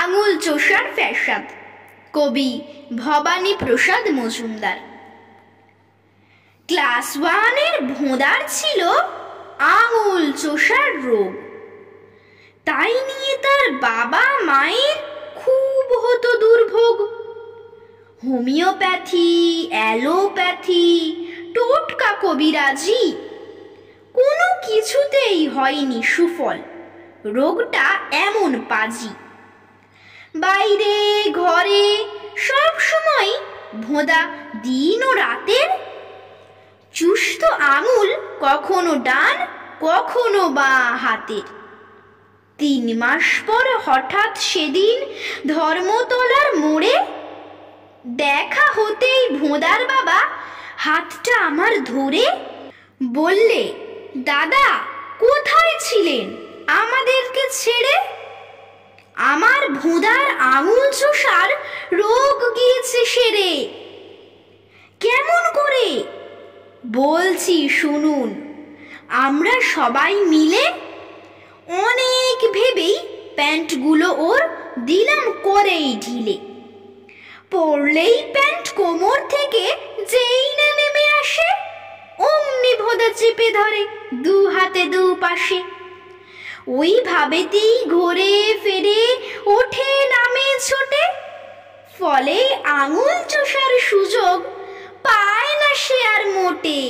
আঙুল চোষার ফ্যাসাদ, কবি ভবানী প্রসাদ মজুমদার। ক্লাস 1-এর ভোঁদার ছিল আঙুল চোষার রোগ। তাই নিয়ে তার বাবা মায়ের খুব হতো দুর্ভোগ। হোমিওপ্যাথি, অ্যালোপ্যাথি, টোটকা কবিরাজি কোনো কিছুতেই হয়নি সুফল। রোগটা এমন পাজি, বাইরে ঘরে সব সময় ভোঁদা, দিন ও রাতের। চুষত আঙুল কখনো ডান কখনো বাঁ হাতের। 3 মাস পর হঠাৎ সেদিন ধর্মতলার মোড়ে দেখা হতেই ভোঁদার বাবা হাতটা আমার ধরে বললে, দাদা কোথায় ছিলেন আমাদেরকে ছেড়ে? আমার ভোঁদার আঙুল চোষার রোগ গিয়েছে সেরে। কেমন করে বলছি শুনুন। আমরা সবাই মিলে অনেক ভেবেই প্যান্টগুলো ওর দিলাম করেই ঢিলে। পরলেই প্যান্ট কোমর থেকে যেই না নেমে আসে, অমনি ভোঁদা চেপে ধরে 2 হাতে 2 পাশে। ওই ভাবেতেই ঘোরে ফেরে ওঠে নামে ছোটে। ফলে আঙুল চোষার সুযোগ পায় না সে আর মোটে।